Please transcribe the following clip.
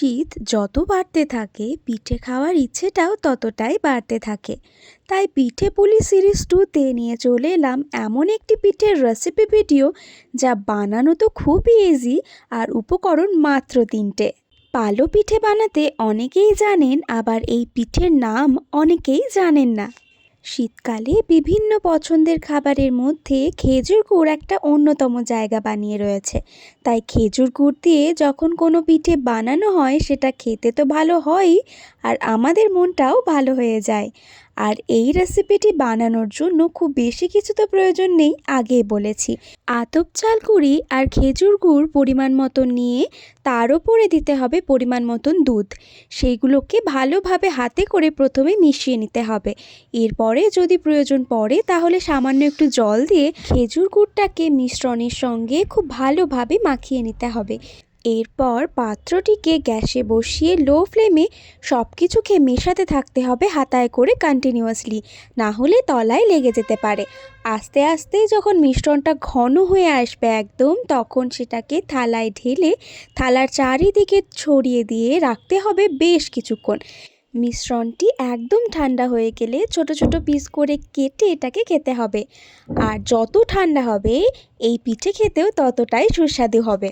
শীত যত বাড়তে থাকে পিঠে খাওয়ার ইচ্ছেটাও ততটাই বাড়তে থাকে। তাই পিঠে পুলি সিরিজ 2তে নিয়ে চলে এলাম এমন একটি পিঠের রেসিপি ভিডিও যা বানানো তো খুবই ইজি আর উপকরণ মাত্র 3টে। পালো পিঠে বানাতে অনেকেই জানেন, আবার এই পিঠের নাম অনেকেই জানেন না। শীতকালে বিভিন্ন পছন্দের খাবারের মধ্যে খেজুর গুড় একটা অন্যতম জায়গা বানিয়ে রয়েছে। তাই খেজুর গুড় দিয়ে যখন কোনো পিঠে বানানো হয় সেটা খেতে তো ভালো হয়ই, আর আমাদের মনটাও ভালো হয়ে যায়। আর এই রেসিপিটি বানানোর জন্য খুব বেশি কিছু তো প্রয়োজন নেই, আগেই বলেছি। আতপ চাল কুড়ি আর খেজুর গুড় পরিমাণ মতন নিয়ে তার উপরে দিতে হবে পরিমাণ মতন দুধ। সেইগুলোকে ভালোভাবে হাতে করে প্রথমে মিশিয়ে নিতে হবে। এরপরে যদি প্রয়োজন পড়ে তাহলে সামান্য একটু জল দিয়ে খেজুর গুড়টাকে মিশ্রণের সঙ্গে খুব ভালোভাবে মাখিয়ে নিতে হবে। এরপর পাত্রটিকে গ্যাসে বসিয়ে লো ফ্লেমে সব কিছুকে মেশাতে থাকতে হবে হাতায় করে কন্টিনিউয়াসলি, না হলে তলায় লেগে যেতে পারে। আস্তে আস্তে যখন মিশ্রণটা ঘন হয়ে আসবে একদম, তখন সেটাকে থালায় ঢেলে থালার চারিদিকে ছড়িয়ে দিয়ে রাখতে হবে বেশ কিছুক্ষণ। মিশ্রণটি একদম ঠান্ডা হয়ে গেলে ছোট ছোট পিস করে কেটে এটাকে খেতে হবে। আর যত ঠান্ডা হবে এই পিঠে খেতেও ততটাই সুস্বাদু হবে।